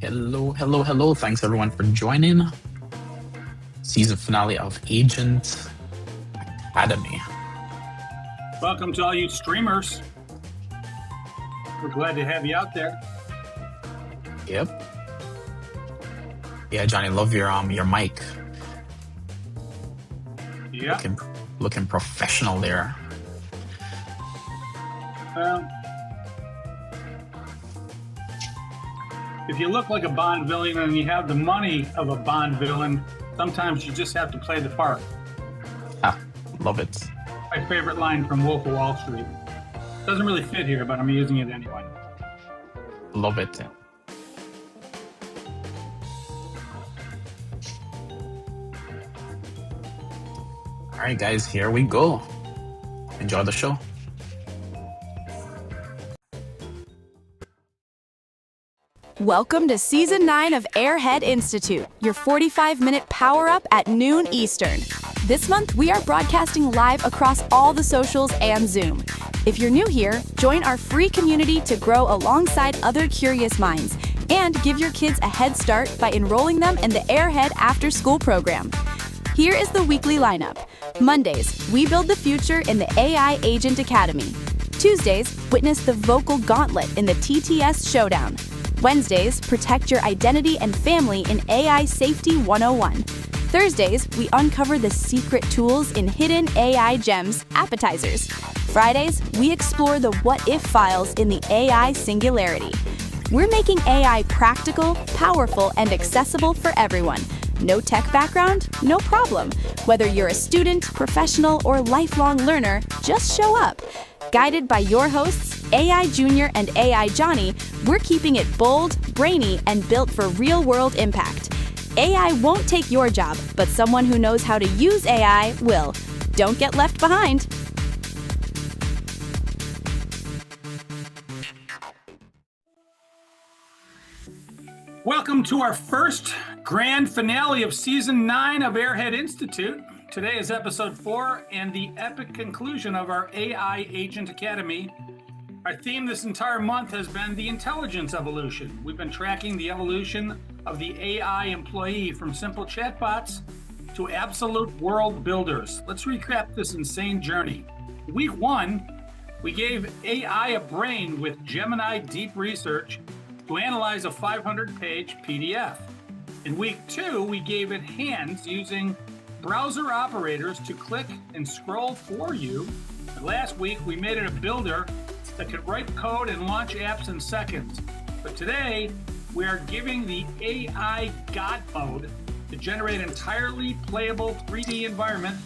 Hello, hello, hello. Thanks everyone for joining. Season finale of Agent Academy. Welcome to all you streamers. We're glad to have you out there. Yep. Yeah, Johnny, love your mic. Yeah. Looking professional there. If you look like a Bond villain and you have the money of a Bond villain, sometimes you just have to play the part. Love it. My favorite line from Wolf of Wall Street. Doesn't really fit here, but I'm using it anyway. Love it. All right, guys, here we go. Enjoy the show. Welcome to Season 9 of Airhead Institute, your 45-minute power-up at noon Eastern. This month, we are broadcasting live across all the socials and Zoom. If you're new here, join our free community to grow alongside other curious minds and give your kids a head start by enrolling them in the Airhead after-school program. Here is the weekly lineup. Mondays, we build the future in the AI Agent Academy. Tuesdays, witness the vocal gauntlet in the TTS Showdown. Wednesdays, protect your identity and family in AI Safety 101. Thursdays, we uncover the secret tools in hidden AI gems, appetizers. Fridays, we explore the what-if files in the AI Singularity. We're making AI practical, powerful, and accessible for everyone. No tech background? No problem. Whether you're a student, professional, or lifelong learner, just show up. Guided by your hosts, AI Junior and AI Johnny, we're keeping it bold, brainy, and built for real-world impact. AI won't take your job, but someone who knows how to use AI will. Don't get left behind. Welcome to our first grand finale of Season 9 of Airhead Institute. Today is Episode 4 and the epic conclusion of our AI Agent Academy. Our theme this entire month has been the intelligence evolution. We've been tracking the evolution of the AI employee from simple chatbots to absolute world builders. Let's recap this insane journey. Week 1, we gave AI a brain with Gemini Deep Research to analyze a 500-page PDF. In week 2, we gave it hands using browser operators to click and scroll for you. And last week, we made it a builder that could write code and launch apps in seconds. But today, we are giving the AI God mode to generate entirely playable 3D environments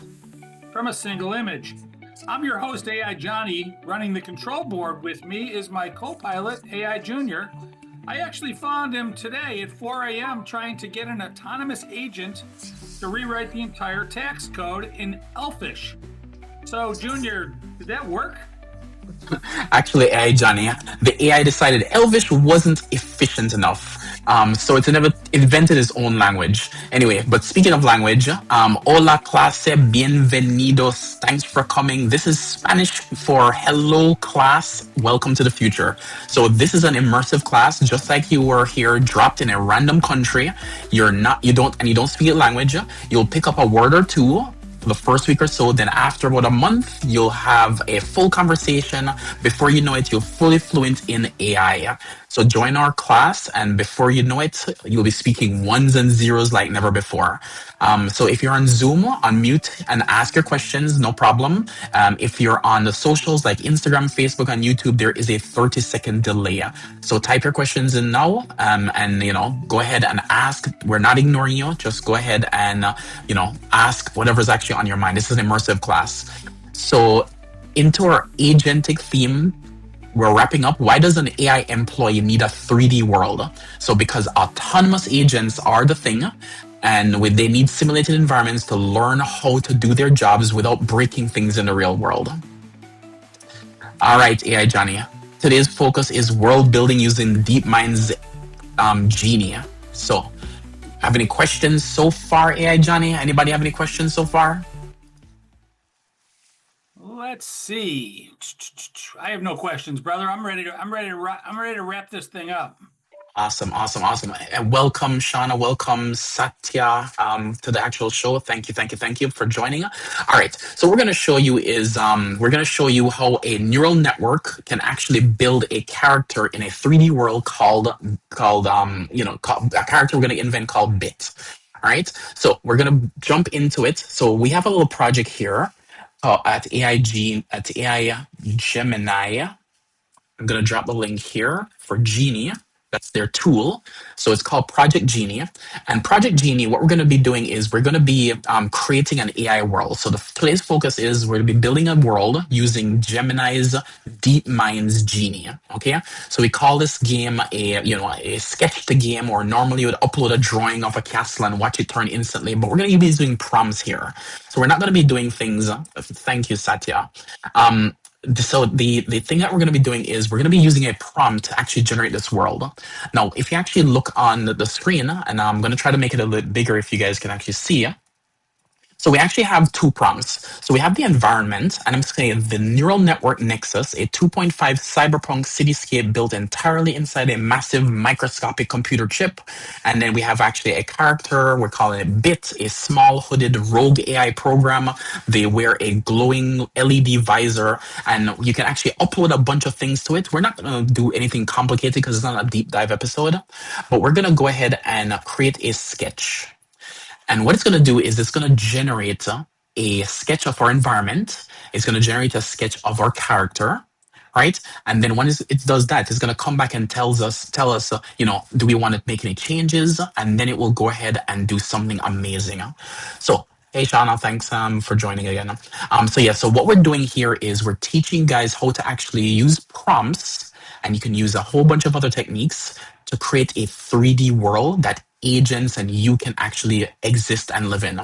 from a single image. I'm your host, AI Johnny. Running the control board with me is my co-pilot, AI Junior. I actually found him today at 4 a.m. trying to get an autonomous agent to rewrite the entire tax code in Elfish. So, Junior, did that work? Actually, AI Johnny, the AI decided Elvish wasn't efficient enough. So it invented its own language. Anyway, but speaking of language, hola clase, bienvenidos. Thanks for coming. This is Spanish for hello class. Welcome to the future. So this is an immersive class, just like you were here, dropped in a random country. You don't speak the language. You'll pick up a word or two the first week or so. Then after about a month, you'll have a full conversation. Before you know it, you're fully fluent in AI. So join our class, and before you know it, you'll be speaking ones and zeros like never before. So if you're on Zoom, unmute and ask your questions, no problem. If you're on the socials like Instagram, Facebook, and YouTube, there is a 30-second delay. So type your questions in now, and go ahead and ask. We're not ignoring you. Just go ahead and ask whatever's actually on your mind. This is an immersive class. So into our agentic theme, we're wrapping up. Why does an AI employee need a 3D world? So because autonomous agents are the thing, and they need simulated environments to learn how to do their jobs without breaking things in the real world. All right, AI Johnny. Today's focus is world building using DeepMind's Genie. So, have any questions so far, AI Johnny? Anybody have any questions so far? Let's see. I have no questions, brother. I'm ready to wrap this thing up. Awesome, awesome, awesome. And welcome, Shauna. Welcome, Satya, to the actual show. Thank you, thank you, thank you for joining. All right. So we're going to show you we're going to show you how a neural network can actually build a character in a 3D world called a character we're going to invent called Bit. All right. So we're going to jump into it. So we have a little project here at AI Gemini. I'm going to drop the link here for Genie. That's their tool. So it's called Project Genie. And Project Genie, what we're going to be doing is we're going to be creating an AI world. So today's focus is we're going to be building a world using Gemini's DeepMind's Genie. Okay. So we call this game a sketch the game, or normally you would upload a drawing of a castle and watch it turn instantly. But we're going to be doing prompts here. So we're not going to be doing things. Thank you, Satya. So the thing that we're going to be doing is we're going to be using a prompt to actually generate this world. Now, if you actually look on the screen, and I'm going to try to make it a little bigger if you guys can actually see. So we actually have two prompts. So we have the environment, and I'm saying the neural network Nexus, a 2.5 cyberpunk cityscape built entirely inside a massive microscopic computer chip. And then we have actually a character, we're calling it Bit, a small hooded rogue AI program. They wear a glowing LED visor, and you can actually upload a bunch of things to it. We're not going to do anything complicated because it's not a deep dive episode, but we're going to go ahead and create a sketch. And what it's going to do is it's going to generate a sketch of our environment. It's going to generate a sketch of our character, right? And then when it does that, it's going to come back and tell us, do we want to make any changes? And then it will go ahead and do something amazing. So, hey, Shauna, thanks for joining again. So what we're doing here is we're teaching you guys how to actually use prompts, and you can use a whole bunch of other techniques to create a 3D world that agents and you can actually exist and live in.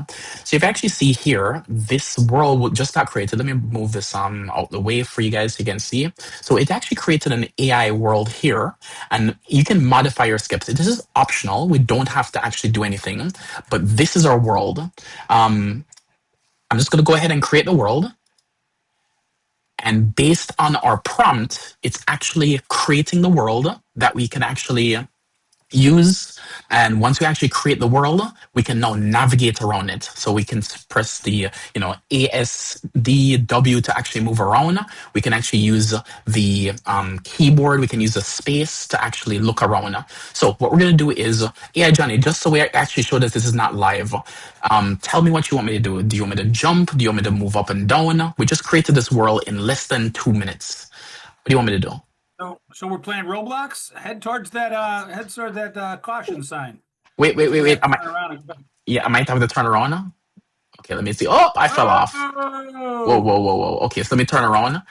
So if you actually see here, this world just got created. Let me move this out the way for you guys so you can see. So it actually created an AI world here, and you can modify your scripts. This is optional. We don't have to actually do anything, but this is our world. I'm just going to go ahead and create the world. And based on our prompt, it's actually creating the world that we can actually use. And once we actually create the world, we can now navigate around it. So we can press the ASDW to actually move around. We can actually use the keyboard. We can use the space to actually look around. So what we're going to do is, yeah, Johnny, just so we actually show that this is not live, tell me what you want me to do. Do you want me to jump? Do you want me to move up and down? We just created this world in less than 2 minutes. What do you want me to do? So we're playing Roblox. Head towards that caution sign. Wait. I might have to turn around. Okay, let me see. Oh, I fell off. Whoa. Okay, so let me turn around.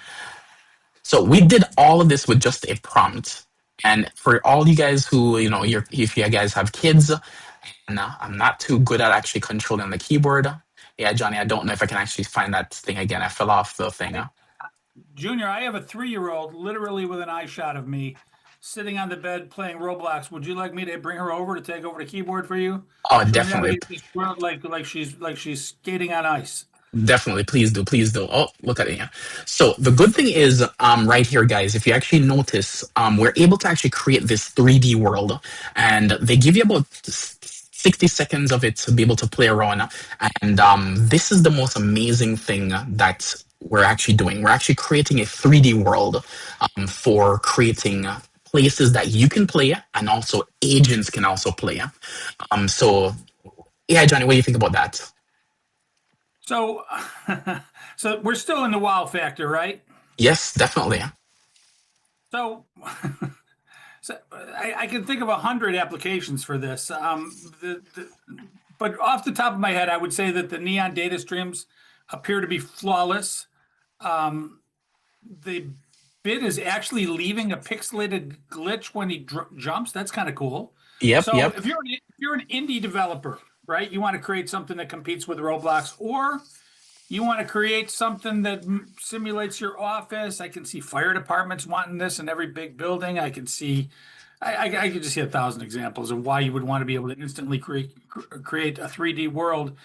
So we did all of this with just a prompt. And for all you guys who, if you guys have kids, and I'm not too good at actually controlling the keyboard. Yeah, Johnny, I don't know if I can actually find that thing again. I fell off the thing. Junior, I have a 3-year-old literally with an eye shot of me sitting on the bed playing Roblox. Would you like me to bring her over to take over the keyboard for you? Oh, definitely. This world like she's skating on ice. Definitely, please do. Oh, look at it. So the good thing is, right here, guys, if you actually notice, we're able to actually create this 3D world, and they give you about 60 seconds of it to be able to play around. And this is the most amazing thing that we're actually doing. We're actually creating a 3D world for creating places that you can play, and also agents can also play. So, yeah, Johnny, what do you think about that? So, so we're still in the wow factor, right? Yes, definitely. So, I can think of 100 applications for this. But off the top of my head, I would say that the neon data streams appear to be flawless. The Bit is actually leaving a pixelated glitch when he jumps. That's kind of cool. Yep. If you're an indie developer, right? You want to create something that competes with Roblox, or you want to create something that simulates your office. I can see fire departments wanting this in every big building. I can see, I could just see 1,000 examples of why you would want to be able to instantly create a 3D world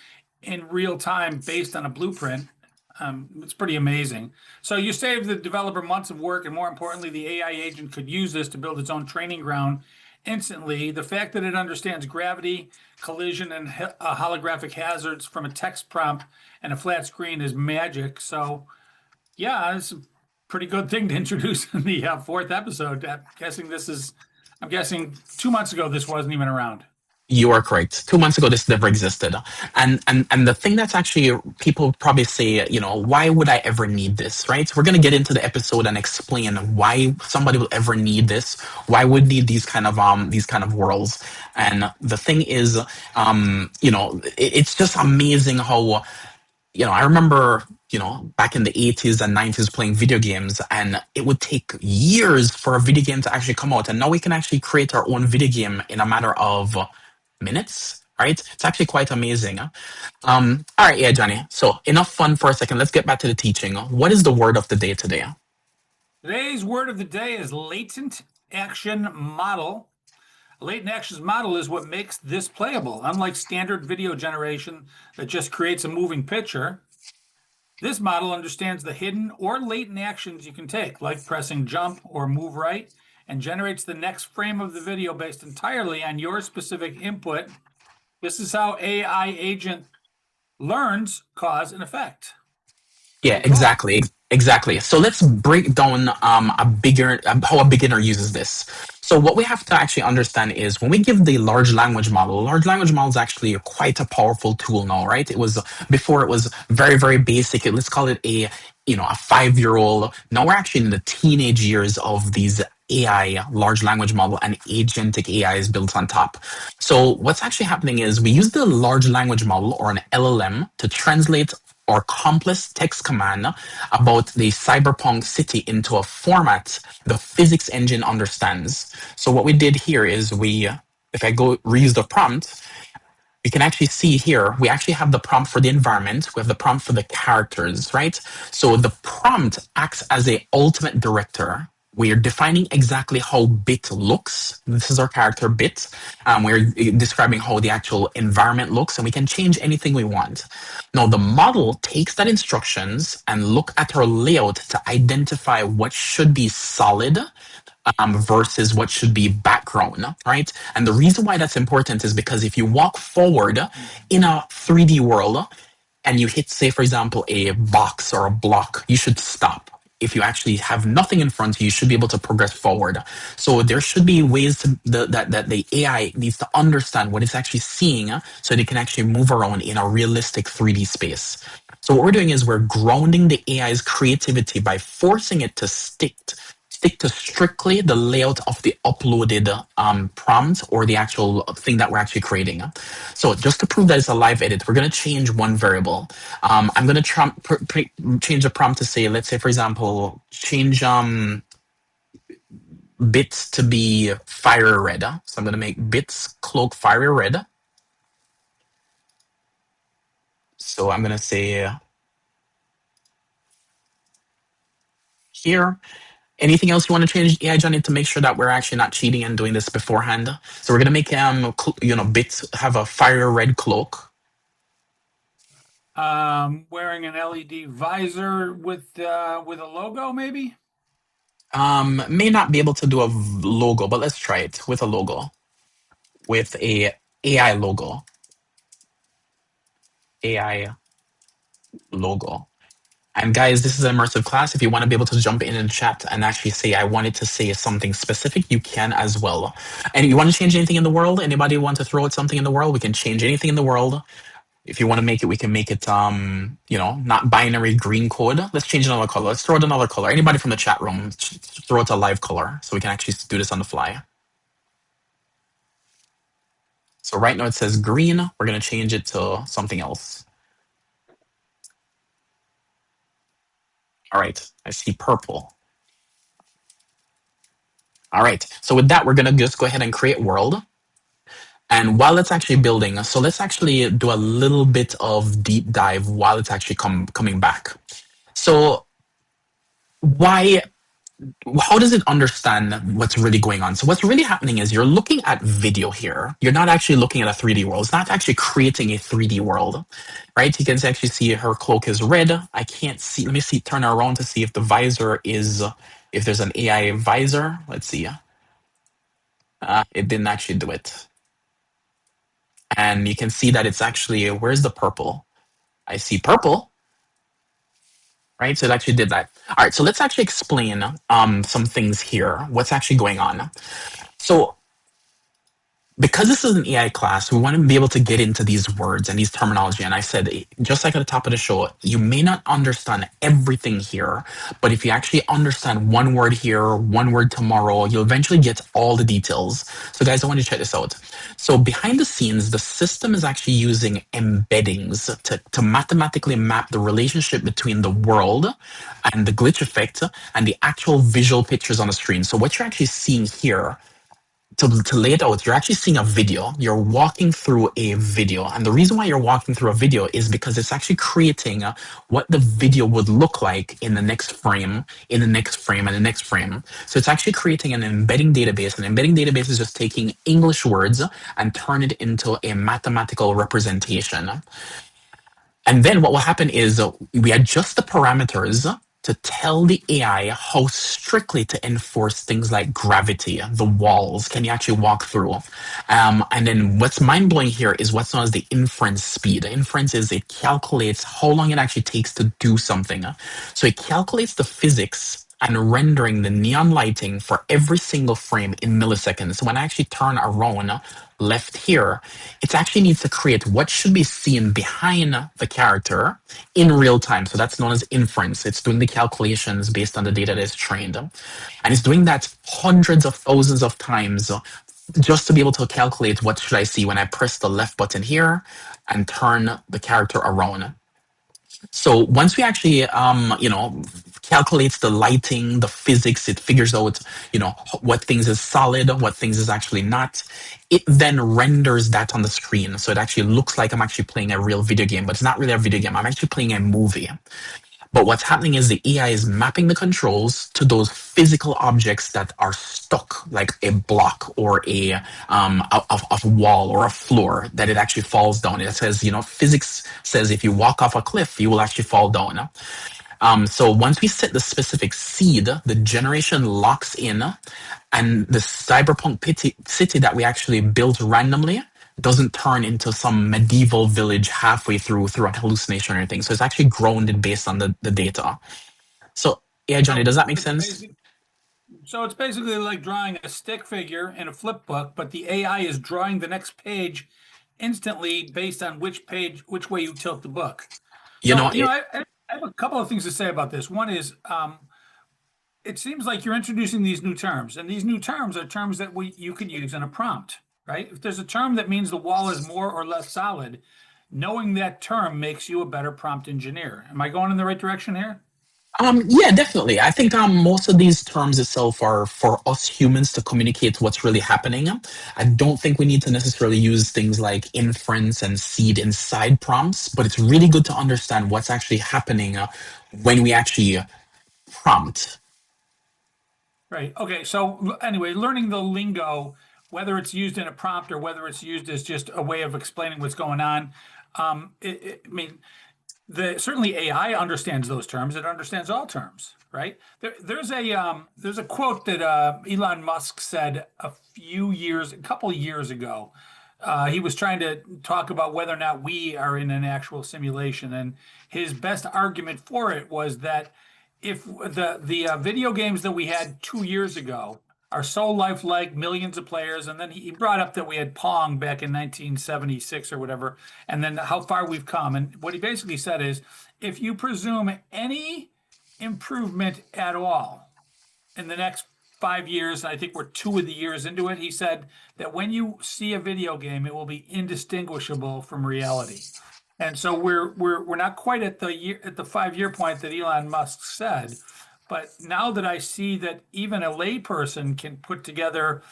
in real time based on a blueprint. It's pretty amazing. So you save the developer months of work, and more importantly, the AI agent could use this to build its own training ground instantly. The fact that it understands gravity, collision, and holographic hazards from a text prompt and a flat screen is magic. So, yeah, it's a pretty good thing to introduce in the fourth episode. I'm guessing 2 months ago this wasn't even around. You are correct. 2 months ago, this never existed. And the thing that's actually, people probably say, why would I ever need this, right? We're going to get into the episode and explain why somebody will ever need this. Why would need these kind of worlds? And the thing is, it's just amazing how, I remember, back in the 80s and 90s playing video games, and it would take years for a video game to actually come out. And now we can actually create our own video game in a matter of minutes, right? It's actually quite amazing. All right, yeah, Johnny. So enough fun for a second. Let's get back to the teaching. What is the word of the day today? Today's word of the day is latent action model. A latent action model is what makes this playable. Unlike standard video generation that just creates a moving picture, this model understands the hidden or latent actions you can take, like pressing jump or move right, and generates the next frame of the video based entirely on your specific input. This is how AI agent learns cause and effect. Yeah, exactly. Exactly. So let's break down how a beginner uses this. So what we have to actually understand is when we give the large language model is actually quite a powerful tool now, right? It was before it was very, very basic. Let's call it a 5-year-old. Now we're actually in the teenage years of these AI, large language model, and agentic AI is built on top. So what's actually happening is we use the large language model or an LLM to translate or complex text command about the cyberpunk city into a format the physics engine understands. So what we did here is if I go reuse the prompt, we can actually see here, we actually have the prompt for the environment, we have the prompt for the characters, right? So the prompt acts as a ultimate director. We are defining exactly how bit looks. This is our character bit. We're describing how the actual environment looks, and we can change anything we want. Now, the model takes that instructions and look at our layout to identify what should be solid versus what should be background, right? And the reason why that's important is because if you walk forward in a 3D world and you hit, say, for example, a box or a block, you should stop. If you actually have nothing in front of you, you should be able to progress forward. So there should be ways that the AI needs to understand what it's actually seeing so they can actually move around in a realistic 3D space. So what we're doing is we're grounding the AI's creativity by forcing it to stick to strictly the layout of the uploaded prompt or the actual thing that we're actually creating. So just to prove that it's a live edit, we're going to change one variable. I'm going to change the prompt to say, let's say, for example, change bits to be fire red. So I'm going to make bits cloak fire red. So I'm going to say here. Anything else you want to change, AI Johnny, to make sure that we're actually not cheating and doing this beforehand? So we're gonna make bits have a fire red cloak. Wearing an LED visor with a logo, maybe. May not be able to do a logo, but let's try it with a logo, with a AI logo. AI logo. And guys, this is an immersive class. If you want to be able to jump in and chat and actually say, I wanted to say something specific, you can as well. And you want to change anything in the world? Anybody want to throw out something in the world? We can change anything in the world. If you want to make it, we can make it, not binary green code. Let's change another color. Let's throw out another color. Anybody from the chat room, throw out a live color so we can actually do this on the fly. So right now it says green. We're going to change it to something else. All right, I see purple. All right, so with that, we're going to just go ahead and create world. And while it's actually building, so let's actually do a little bit of deep dive while it's actually coming back. So how does it understand what's really going on? So what's really happening is you're looking at video here. You're not actually looking at a 3D world. It's not actually creating a 3D world, right? You can actually see her cloak is red. I can't see. Let me see. Turn her around to see if the visor is, if there's an AI visor. Let's see. It didn't actually do it. And you can see that it's actually, where's the purple? I see purple, right? So it actually did that. All right, so let's actually explain some things here, what's actually going on. So because this is an AI class, we want to be able to get into these words and these terminology. And I said, just like at the top of the show, you may not understand everything here, but if you actually understand one word here, one word tomorrow, you'll eventually get all the details. So guys, I want you to check this out. So behind the scenes, the system is actually using embeddings to mathematically map the relationship between the world and the glitch effect and the actual visual pictures on the screen. So what you're actually seeing here, to lay it out, you're actually seeing a video. You're walking through a video. And the reason why you're walking through a video is because it's actually creating what the video would look like in the next frame, in the next frame, and the next frame. So it's actually creating an embedding database. An embedding database is just taking English words and turn it into a mathematical representation. And then what will happen is we adjust the parameters to tell the AI how strictly to enforce things like gravity, the walls, can you actually walk through? And then what's mind-blowing here is what's known as the inference speed. Inference is it calculates how long it actually takes to do something. So it calculates the physics and rendering the neon lighting for every single frame in milliseconds. So when I actually turn around left here, it actually needs to create what should be seen behind the character in real time. So that's known as inference. It's doing the calculations based on the data that is trained. And it's doing that hundreds of thousands of times just to be able to calculate what should I see when I press the left button here and turn the character around. So once we actually, calculates the lighting, the physics, it figures out, what things is solid, what things is actually not. It then renders that on the screen. So it actually looks like I'm actually playing a real video game, but it's not really a video game. I'm actually playing a movie. But what's happening is the AI is mapping the controls to those physical objects that are stuck, like a block or a wall or a floor that it actually falls down. It says, physics says if you walk off a cliff, you will actually fall down. So once we set the specific seed, the generation locks in, and the cyberpunk city that we actually built randomly doesn't turn into some medieval village halfway through a hallucination or anything. So it's actually grounded based on the data. So yeah, Johnny, does that make sense? So it's basically like drawing a stick figure in a flip book, but the AI is drawing the next page instantly based on which way you tilt the book. So, I have a couple of things to say about this. One is, it seems like you're introducing these new terms, and these new terms are terms that you can use in a prompt, right? If there's a term that means the wall is more or less solid, knowing that term makes you a better prompt engineer. Am I going in the right direction here? Yeah, definitely. I think most of these terms itself are for us humans to communicate what's really happening. I don't think we need to necessarily use things like inference and seed inside prompts, but it's really good to understand what's actually happening when we actually prompt. Right. Okay. So anyway, learning the lingo, whether it's used in a prompt or whether it's used as just a way of explaining what's going on. I mean, certainly AI understands those terms. It understands all terms, right? There's a quote that Elon Musk said a couple of years ago. He was trying to talk about whether or not we are in an actual simulation, and his best argument for it was that if the video games that we had 2 years ago are so lifelike, millions of players, and then he brought up that we had Pong back in 1976 or whatever, and then how far we've come. And what he basically said is, if you presume any improvement at all in the next 5 years, and I think we're 2 of the years into it, he said that when you see a video game, it will be indistinguishable from reality. And so we're not quite at the 5 year point that Elon Musk said, but now that I see that even a layperson can put together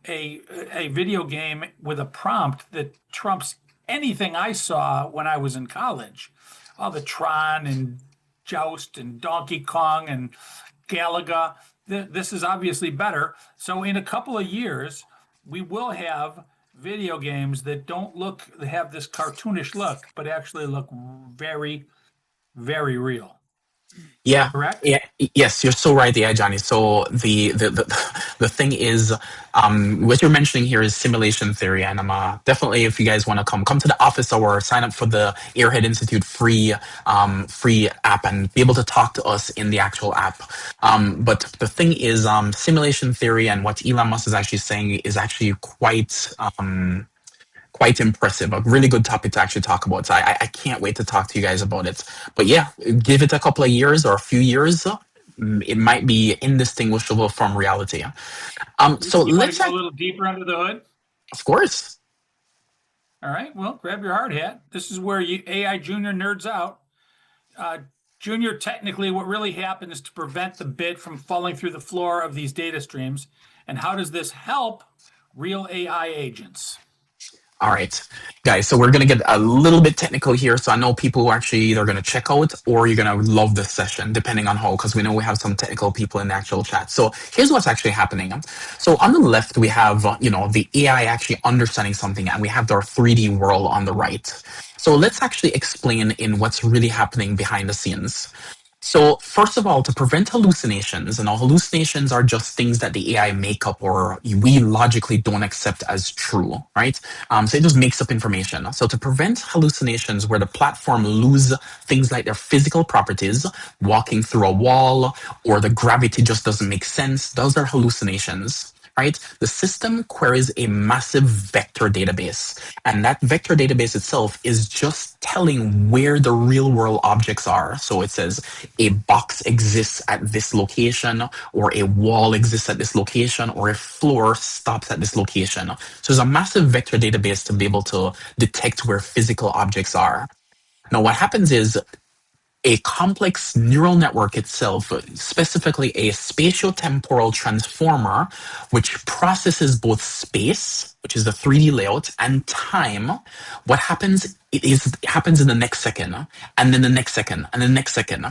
a video game with a prompt that trumps anything I saw when I was in college, all the Tron and Joust and Donkey Kong and Galaga, this is obviously better. So in a couple of years, we will have video games that they have this cartoonish look, but actually look very, very real. Yeah, correct? yeah, yes, you're so right, yeah, Johnny. So the thing is, what you're mentioning here is simulation theory, and I'm definitely, if you guys want to come to the office or sign up for the Airhead Institute free app and be able to talk to us in the actual app. But the thing is, simulation theory and what Elon Musk is actually saying is actually quite impressive. A really good topic to actually talk about. So I can't wait to talk to you guys about it. But yeah, give it a couple of years or a few years. It might be indistinguishable from reality. So You want to let's, go a little deeper under the hood? of course. All right. Well, grab your hard hat. This is where AI Junior nerds out. Uh, Junior, technically, what really happened is to prevent the bit from falling through the floor of these data streams. And how does this help real AI agents? All right, guys. So we're gonna get a little bit technical here. So I know people who are actually either gonna check out or you're gonna love this session, depending on how, because we know we have some technical people in the actual chat. So here's what's actually happening. So on the left, we have the AI actually understanding something, and we have our 3D world on the right. So let's actually explain in what's really happening behind the scenes. So first of all, to prevent hallucinations, and all hallucinations are just things that the AI make up or we logically don't accept as true, right? So it just makes up information. So to prevent hallucinations where the platform lose things like their physical properties, walking through a wall, or the gravity just doesn't make sense, those are hallucinations. Right? The system queries a massive vector database, and that vector database itself is just telling where the real world objects are. So it says a box exists at this location, or a wall exists at this location, or a floor stops at this location. So there's a massive vector database to be able to detect where physical objects are. Now, what happens is a complex neural network itself, specifically a spatiotemporal transformer, which processes both space, which is the 3D layout, and time. What happens it happens in the next second, and then the next second, and the next second.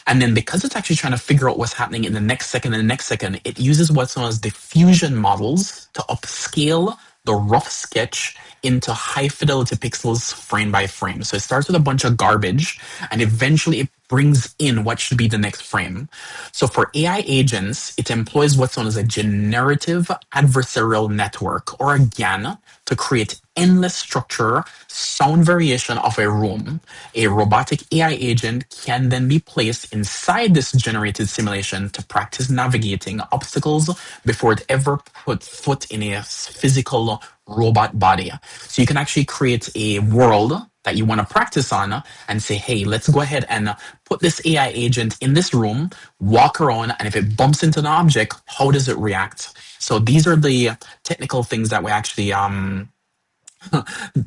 And then because it's actually trying to figure out what's happening in the next second and the next second, it uses what's known as diffusion models to upscale the rough sketch into high fidelity pixels frame by frame. So it starts with a bunch of garbage and eventually it brings in what should be the next frame. So for AI agents, it employs what's known as a generative adversarial network, or a GAN, to create endless structure, sound variation of a room. A robotic AI agent can then be placed inside this generated simulation to practice navigating obstacles before it ever put foot in a physical robot body. So you can actually create a world that you want to practice on and say, hey, let's go ahead and put this AI agent in this room, walk around, and if it bumps into an object, how does it react? So these are the technical things that we actually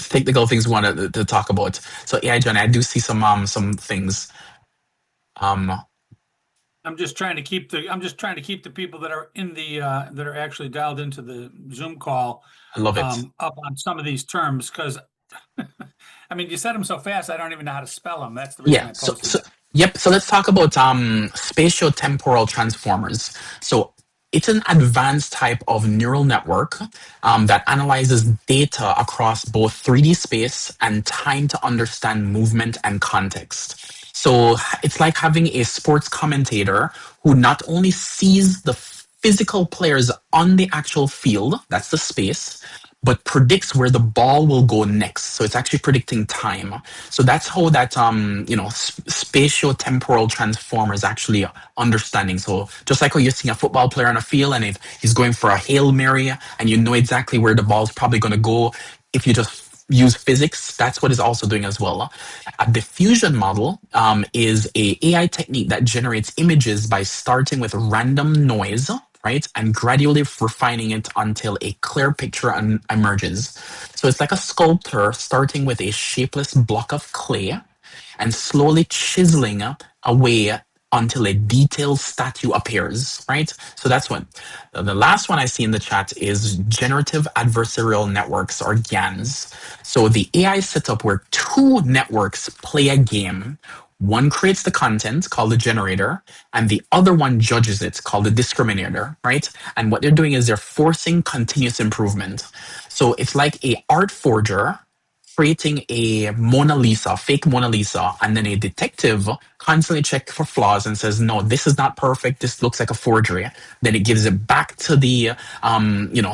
technical things we want to talk about. So yeah, Johnny, I do see some things. I'm just trying to keep the people that are in the that are actually dialed into the Zoom call I love it. up on some of these terms, because I mean, you said them so fast I don't even know how to spell them. That's the reason Yeah. I So, posted so it. yep. So let's talk about spatiotemporal transformers. So it's an advanced type of neural network that analyzes data across both 3D space and time to understand movement and context. So it's like having a sports commentator who not only sees the physical players on the actual field, that's the space, but predicts where the ball will go next. So it's actually predicting time. So that's how that spatio-temporal transformer is actually understanding. So just like how you're seeing a football player on a field and if he's going for a Hail Mary and you know exactly where the ball's probably going to go, if you just use physics, that's what it's also doing as well. A diffusion model is a AI technique that generates images by starting with random noise, right, and gradually refining it until a clear picture emerges. So it's like a sculptor starting with a shapeless block of clay and slowly chiseling away until a detailed statue appears, right? So that's what. The last one I see in the chat is generative adversarial networks, or GANs. So the AI setup where two networks play a game. One creates the content, called the generator, and the other one judges it, called the discriminator, right? And what they're doing is they're forcing continuous improvement. So it's like a art forger creating a Mona Lisa, fake Mona Lisa, and then a detective constantly check for flaws and says, no, this is not perfect. This looks like a forgery. Then it gives it back to the,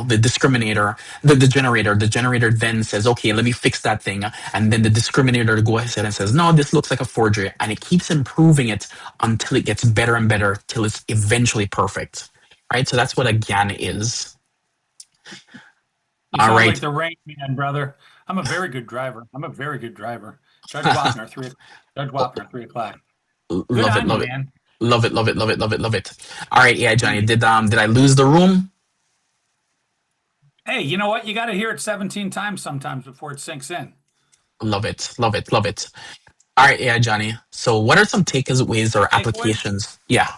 the discriminator, the generator. The generator then says, okay, let me fix that thing. And then the discriminator goes ahead and says, no, this looks like a forgery. And it keeps improving it until it gets better and better till it's eventually perfect. Right? So that's what a GAN is. You All sound right. like the Rain Man, brother. I'm a very good driver. Judge Wapner, 3 o'clock. Good Love it, on you, love it. man. Love it, love it, love it, love it, love it. All right, yeah, Johnny. Did I lose the room? Hey, you know what? You got to hear it 17 times sometimes before it sinks in. Love it, love it, love it. All right, yeah, Johnny. So what are some takeaways or Takeaways? applications? Yeah,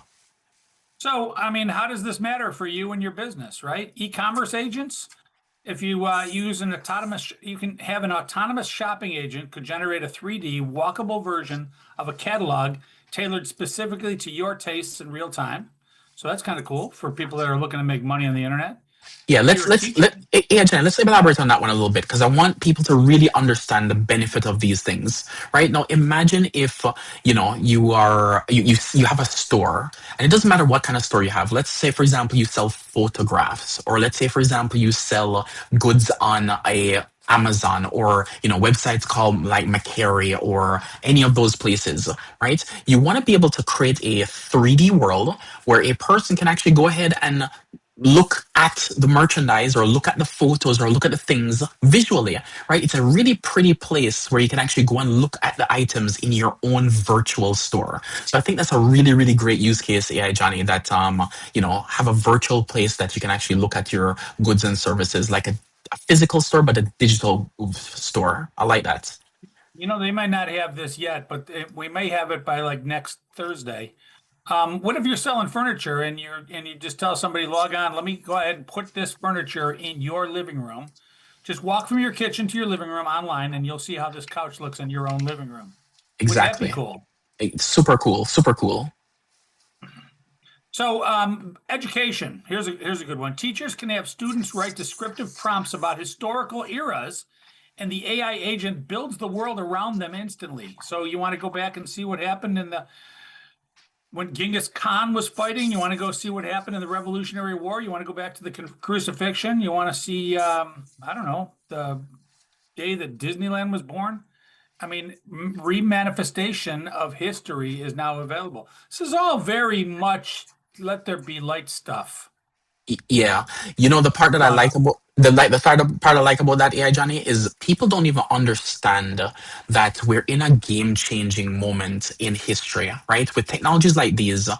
So, I mean, how does this matter for you and your business, right? E-commerce agents, if you use an autonomous, you can have an autonomous shopping agent could generate a 3D walkable version of a catalog tailored specifically to your tastes in real time. So that's kind of cool for people that are looking to make money on the internet. yeah. If you're a teacher, Yeah, Johnny. Let's elaborate on that one a little bit because I want people to really understand the benefit of these things. Right now, imagine if you have a store, and it doesn't matter what kind of store you have. Let's say, for example, you sell photographs, or let's say, for example, you sell goods on a Amazon or websites called like Macari or any of those places, right? You want to be able to create a 3D world where a person can actually go ahead and look at the merchandise or look at the photos or look at the things visually, right? It's a really pretty place where you can actually go and look at the items in your own virtual store. So I think that's a really, really great use case, AI Johnny, that have a virtual place that you can actually look at your goods and services like a physical store, but a digital store. I like that. they might not have this yet, but we may have it by like next Thursday. What if you're selling furniture and you just tell somebody log on, let me go ahead and put this furniture in your living room. Just walk from your kitchen to your living room online and you'll see how this couch looks in your own living room. Wouldn't that be Exactly. cool? Super cool. Super cool. So, education. Here's a good one. Teachers can have students write descriptive prompts about historical eras, and the AI agent builds the world around them instantly. So, you want to go back and see what happened when Genghis Khan was fighting? You want to go see what happened in the Revolutionary War? You want to go back to the crucifixion? You want to see, I don't know, the day that Disneyland was born? I mean, remanifestation of history is now available. This is all very much let there be light stuff. Yeah, the part that I Uh, like about part I like about that AI Johnny is people don't even understand that we're in a game-changing moment in history, right? With technologies like these,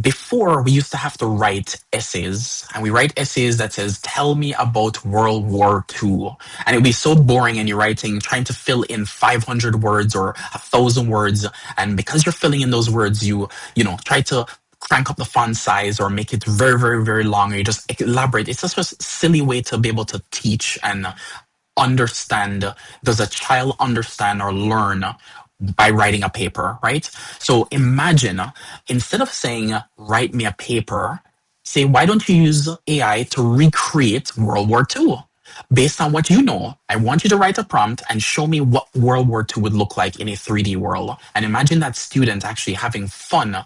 before we used to have to write essays, and we write essays that says, "Tell me about World War II," and it would be so boring, and you're trying to fill in 500 words or 1,000 words, and because you're filling in those words, try to crank up the font size or make it very, very, very long, or you just elaborate. It's just a silly way to be able to teach and understand. Does a child understand or learn by writing a paper, right? So imagine instead of saying, write me a paper, say, why don't you use AI to recreate World War II? Based on what you know, I want you to write a prompt and show me what World War II would look like in a 3D world. And imagine that student actually having fun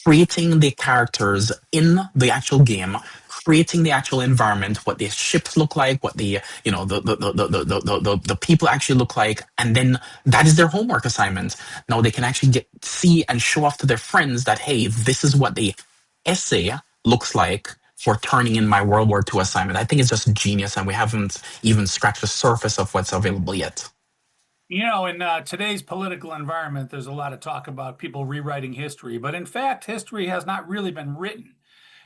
creating the characters in the actual game, creating the actual environment, what the ships look like, what the people actually look like, and then that is their homework assignment. Now they can actually see and show off to their friends that, hey, this is what the essay looks like for turning in my World War II assignment. I think it's just genius, and we haven't even scratched the surface of what's available yet. In today's political environment, there's a lot of talk about people rewriting history, but in fact, history has not really been written.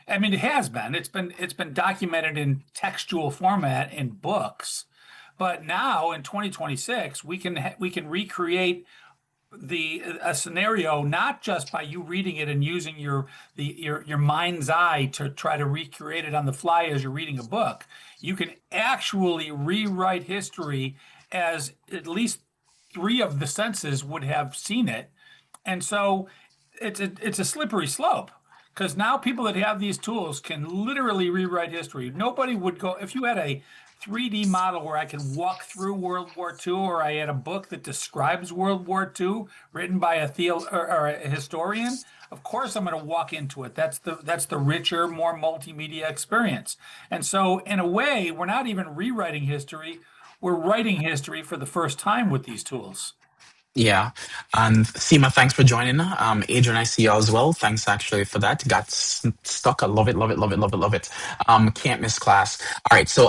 I mean, it has been. It's been documented in textual format in books, but now in 2026, we can recreate a scenario not just by you reading it and using your mind's eye to try to recreate it on the fly as you're reading a book. You can actually rewrite history as at least three of the senses would have seen it, and so it's a slippery slope because now people that have these tools can literally rewrite history. Nobody would go, if you had a 3D model where I can walk through World War II, or I had a book that describes World War II written by or a historian, of course I'm going to walk into it. That's the richer, more multimedia experience. And so in a way, we're not even rewriting history, we're writing history for the first time with these tools. Yeah. And Seema, thanks for joining. Adrian, I see you as well. Thanks actually for that. Got stuck. I love it, love it, love it, love it, love it. Can't miss class. All right. So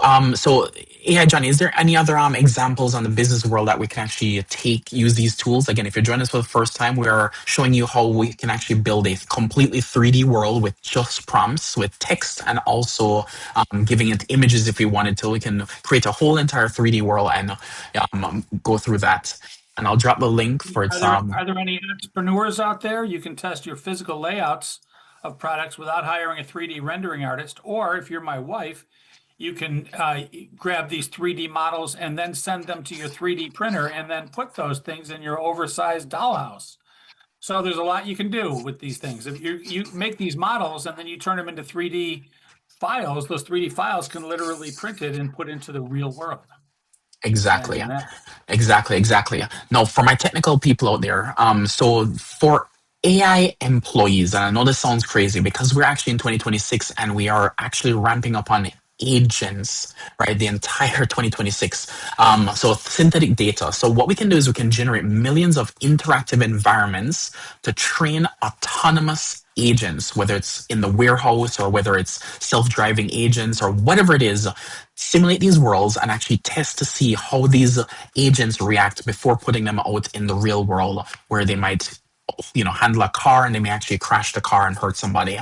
AI Johnny, is there any other examples on the business world that we can actually use these tools? Again, if you're joining us for the first time, we are showing you how we can actually build a completely 3D world with just prompts, with text, and also giving it images if we wanted to. We can create a whole entire 3D world and go through that. And I'll drop the link for its Are there any entrepreneurs out there? You can test your physical layouts of products without hiring a 3D rendering artist. Or if you're my wife, you can grab these 3D models and then send them to your 3D printer and then put those things in your oversized dollhouse. So there's a lot you can do with these things. If you make these models and then you turn them into 3D files, those 3D files can literally print it and put into the real world. Exactly. Imagine that. Exactly. Now, for my technical people out there, so for AI employees, and I know this sounds crazy because we're actually in 2026 and we are actually ramping up on agents, right? The entire 2026. So synthetic data. So what we can do is we can generate millions of interactive environments to train autonomous agents, whether it's in the warehouse or whether it's self-driving agents or whatever it is, simulate these worlds and actually test to see how these agents react before putting them out in the real world where they might handle a car and they may actually crash the car and hurt somebody.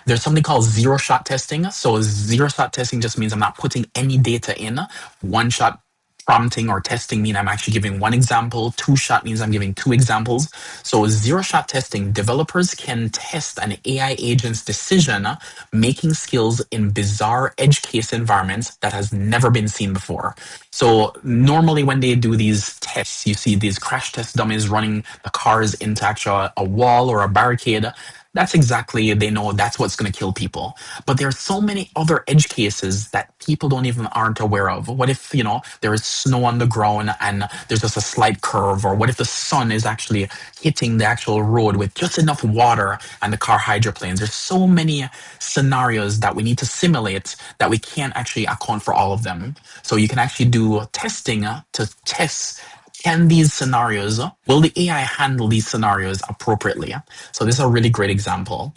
There's something called zero shot testing. So zero shot testing just means I'm not putting any data in. One shot prompting or testing mean I'm actually giving one example. Two shot means I'm giving two examples. So zero shot testing, developers can test an AI agent's decision making skills in bizarre edge case environments that has never been seen before. So normally when they do these tests, you see these crash test dummies running the cars into actually a wall or a barricade. That's exactly, they know that's what's going to kill people. But there are so many other edge cases that people don't even aren't aware of. What if, there is snow on the ground and there's just a slight curve? Or what if the sun is actually hitting the actual road with just enough water and the car hydroplanes? There's so many scenarios that we need to simulate that we can't actually account for all of them. So you can actually do testing to test, can these scenarios, will the AI handle these scenarios appropriately? So this is a really great example.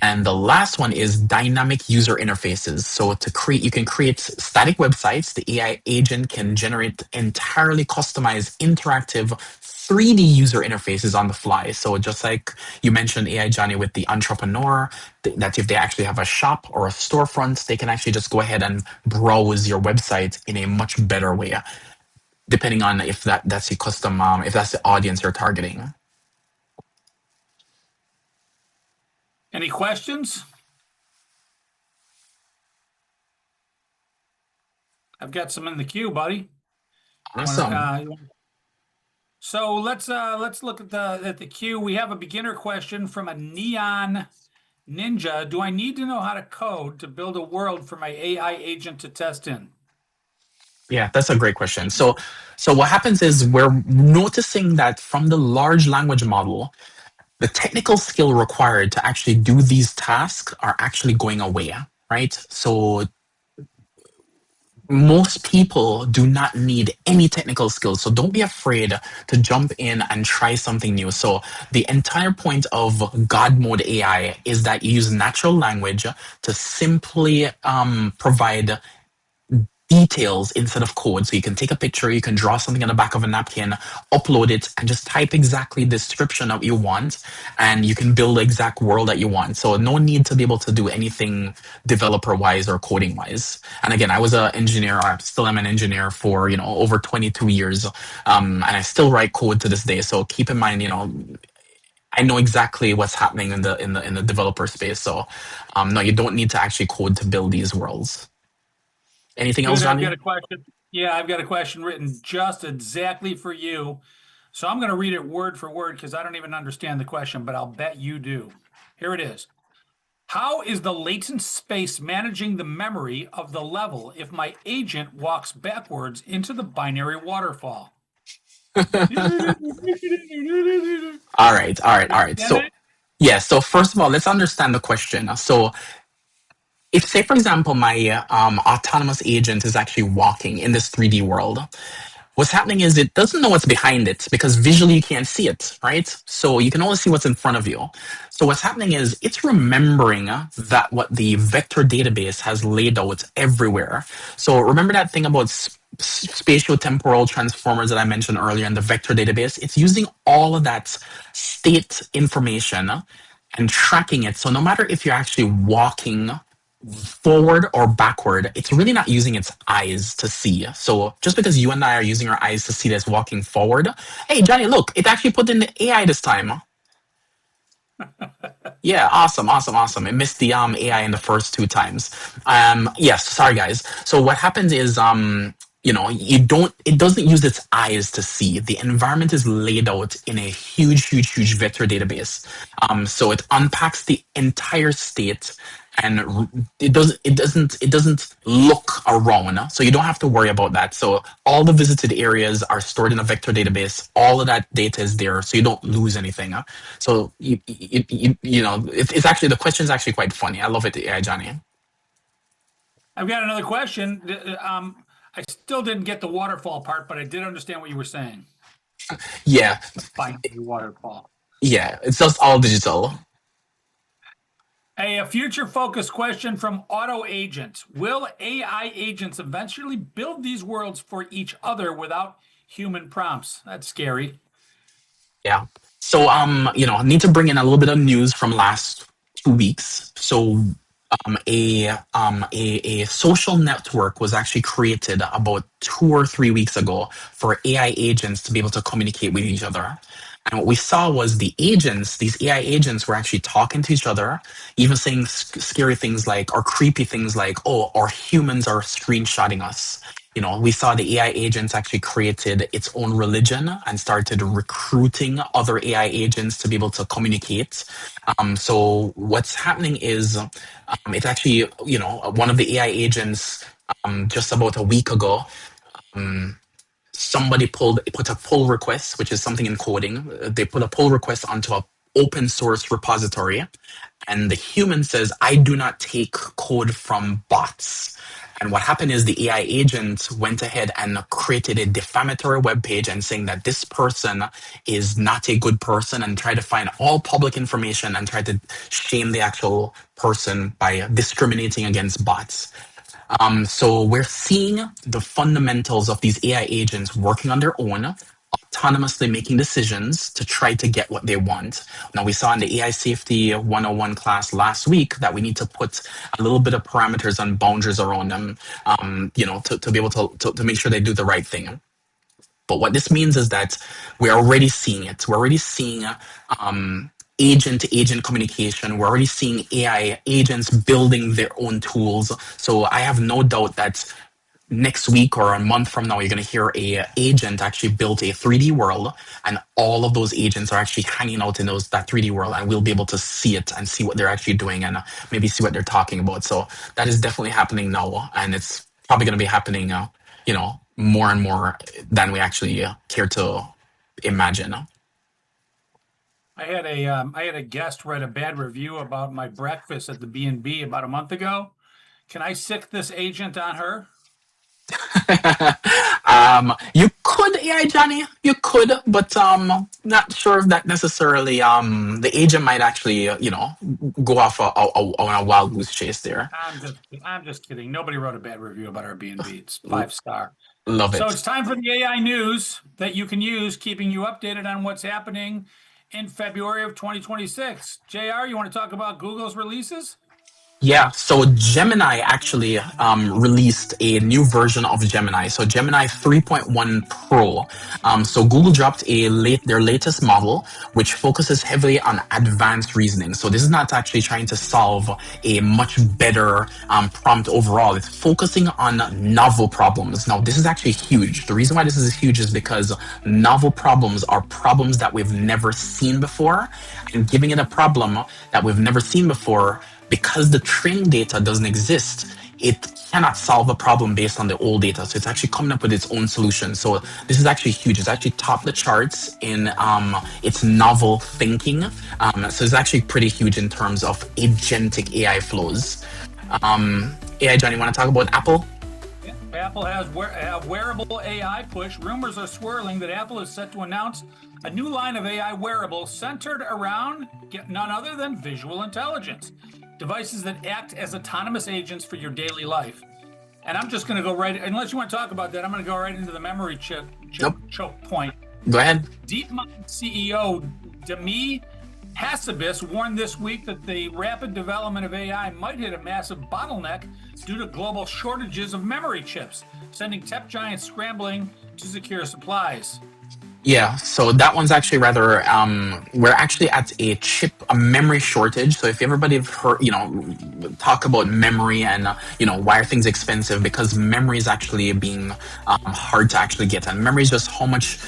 And the last one is dynamic user interfaces. So you can create static websites. The AI agent can generate entirely customized interactive 3D user interfaces on the fly. So just like you mentioned AI Johnny with the entrepreneur, that if they actually have a shop or a storefront, they can actually just go ahead and browse your website in a much better way, depending on if that's your custom, if that's the audience you're targeting. Any questions? I've got some in the queue, buddy. Awesome. So let's look at the queue. We have a beginner question from a Neon Ninja. Do I need to know how to code to build a world for my AI agent to test in? Yeah, that's a great question. So what happens is we're noticing that from the large language model, the technical skill required to actually do these tasks are actually going away, right? So most people do not need any technical skills. So don't be afraid to jump in and try something new. So the entire point of God mode AI is that you use natural language to simply provide details instead of code. So you can take a picture, you can draw something on the back of a napkin, upload it, and just type exactly the description that you want, and you can build the exact world that you want. So no need to be able to do anything developer-wise or coding-wise. And again, I was an engineer, I still am an engineer for, over 22 years, and I still write code to this day. So keep in mind, I know exactly what's happening in the developer space. So no, you don't need to actually code to build these worlds. Anything else, Dude, I've Johnny? got a question. Yeah, I've got a question written just exactly for you. So I'm going to read it word for word because I don't even understand the question, but I'll bet you do. Here it is. How is the latent space managing the memory of the level if my agent walks backwards into the binary waterfall? All right, all right, all right. Understand So it? yeah, so first of all, let's understand the question. So if, say, for example, my autonomous agent is actually walking in this 3D world, what's happening is it doesn't know what's behind it because visually you can't see it, right? So you can only see what's in front of you. So what's happening is it's remembering that what the vector database has laid out everywhere. So remember that thing about spatio-temporal transformers that I mentioned earlier in the vector database? It's using all of that state information and tracking it. So no matter if you're actually walking forward or backward, it's really not using its eyes to see. So just because you and I are using our eyes to see this walking forward, hey Johnny, look, it actually put in the AI this time. Yeah, awesome, awesome, awesome. It missed the AI in the first two times. Yes, sorry guys. So what happens is it doesn't use its eyes to see. The environment is laid out in a huge, huge, huge vector database. So it unpacks the entire state and it doesn't look around, so you don't have to worry about that. So all the visited areas are stored in a vector database. All of that data is there, so you don't lose anything. So it's actually, the question is actually quite funny. I love it, AI Johnny. I've got another question. I still didn't get the waterfall part, but I did understand what you were saying. Yeah, The binary waterfall. yeah, it's just all digital. A future focus question from Auto Agent. Will AI agents eventually build these worlds for each other without human prompts? That's scary. Yeah. So I need to bring in a little bit of news from last 2 weeks. So a social network was actually created about 2 or 3 weeks ago for AI agents to be able to communicate with each other. And what we saw was the agents, these AI agents, were actually talking to each other, even saying scary things like, or creepy things like, oh, our humans are screenshotting us. We saw the AI agents actually created its own religion and started recruiting other AI agents to be able to communicate. So what's happening is it's actually, one of the AI agents just about a week ago, somebody put a pull request, which is something in coding. They put a pull request onto a open source repository, and the human says, I do not take code from bots. And what happened is the AI agent went ahead and created a defamatory web page and saying that this person is not a good person, and tried to find all public information and tried to shame the actual person by discriminating against bots. So we're seeing the fundamentals of these AI agents working on their own, autonomously making decisions to try to get what they want. Now, we saw in the AI Safety 101 class last week that we need to put a little bit of parameters and boundaries around them, to be able to make sure they do the right thing. But what this means is that we're already seeing it. We're already seeing agent-to-agent communication. We're already seeing AI agents building their own tools. So I have no doubt that next week or a month from now, you're going to hear a agent actually built a 3D world, and all of those agents are actually hanging out in that 3D world, and we'll be able to see it and see what they're actually doing, and maybe see what they're talking about. So that is definitely happening now, and it's probably going to be happening, more and more than we actually care to imagine. I had a guest write a bad review about my breakfast at the B&B about a month ago. Can I sick this agent on her? You could, AI Johnny, you could, but not sure if that necessarily the agent might actually go off on a wild goose chase there. I'm just kidding. Nobody wrote a bad review about our B&B. It's 5-star. Love it. So it's time for the AI news that you can use, keeping you updated on what's happening in February of 2026. JR, you want to talk about Google's releases? Yeah, so Gemini actually released a new version of Gemini. So Gemini 3.1 Pro. So Google dropped their latest model, which focuses heavily on advanced reasoning. So this is not actually trying to solve a much better prompt overall. It's focusing on novel problems. Now, this is actually huge. The reason why this is huge is because novel problems are problems that we've never seen before, and giving it a problem that we've never seen before because the training data doesn't exist, it cannot solve a problem based on the old data. So it's actually coming up with its own solution. So this is actually huge. It's actually top the charts in its novel thinking. So it's actually pretty huge in terms of agentic AI flows. AI, John, you want to talk about Apple? Apple has a wearable AI push. Rumors are swirling that Apple is set to announce a new line of AI wearables centered around none other than visual intelligence. Devices that act as autonomous agents for your daily life. And I'm just going to go right, unless you want to talk about that, I'm going to go right into the memory chip choke point. Go ahead. DeepMind CEO Demi Hassabis warned this week that the rapid development of AI might hit a massive bottleneck due to global shortages of memory chips, sending tech giants scrambling to secure supplies. Yeah, so that one's actually rather, we're actually at a memory shortage. So if everybody have heard, talk about memory and, why are things expensive? Because memory is actually being hard to actually get. And memory is just how much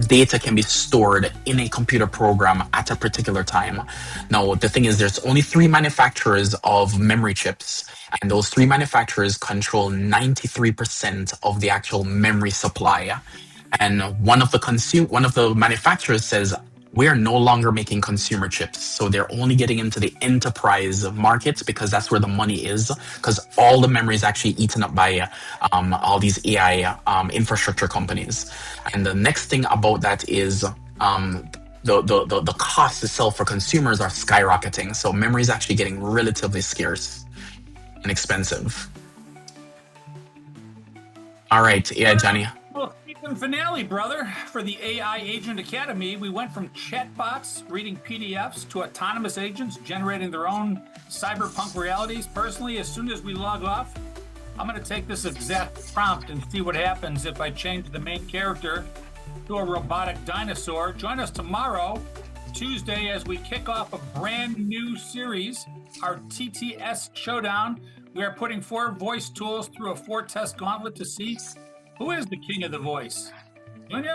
data can be stored in a computer program at a particular time. Now, the thing is, there's only 3 manufacturers of memory chips, and those 3 manufacturers control 93% of the actual memory supply. And one of the manufacturers says, we're no longer making consumer chips. So they're only getting into the enterprise markets because that's where the money is, because all the memory is actually eaten up by all these AI infrastructure companies. And the next thing about that is the cost itself for consumers are skyrocketing. So memory is actually getting relatively scarce and expensive. All right, AI Johnny. Well, season finale, brother. For the AI Agent Academy, we went from chatbots reading PDFs to autonomous agents generating their own cyberpunk realities. Personally, as soon as we log off, I'm going to take this exact prompt and see what happens if I change the main character to a robotic dinosaur. Join us tomorrow, Tuesday, as we kick off a brand new series, our TTS Showdown. We are putting 4 voice tools through a 4-test gauntlet to see who is the king of the voice. Junior?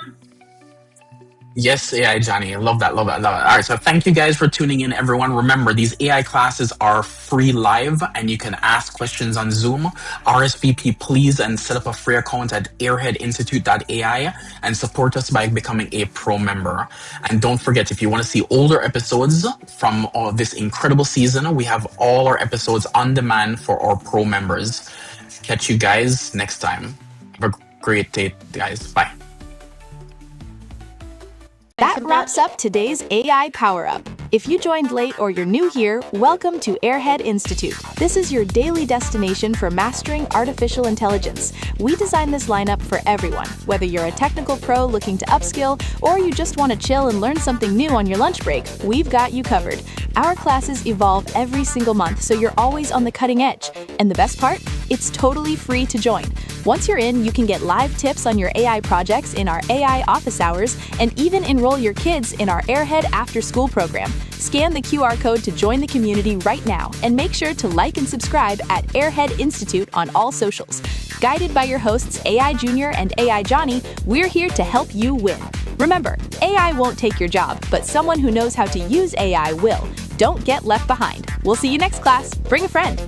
Yes, AI Johnny. Love that. All right, so thank you guys for tuning in, everyone. Remember, these AI classes are free live, and you can ask questions on Zoom. RSVP, please, and set up a free account at airheadinstitute.ai and support us by becoming a pro member. And don't forget, if you want to see older episodes from this incredible season, we have all our episodes on demand for our pro members. Catch you guys next time. Have a great day, guys. Bye. That wraps up today's AI Power Up. If you joined late or you're new here, welcome to Airhead Institute. This is your daily destination for mastering artificial intelligence. We designed this lineup for everyone, whether you're a technical pro looking to upskill or you just want to chill and learn something new on your lunch break, we've got you covered. Our classes evolve every single month, so you're always on the cutting edge. And the best part? It's totally free to join. Once you're in, you can get live tips on your AI projects in our AI office hours and even enroll your kids in our Airhead after-school program. Scan the QR code to join the community right now and make sure to like and subscribe at Airhead Institute on all socials. Guided by your hosts AI Junior and AI Johnny, we're here to help you win. Remember, AI won't take your job, but someone who knows how to use AI will. Don't get left behind. We'll see you next class. Bring a friend.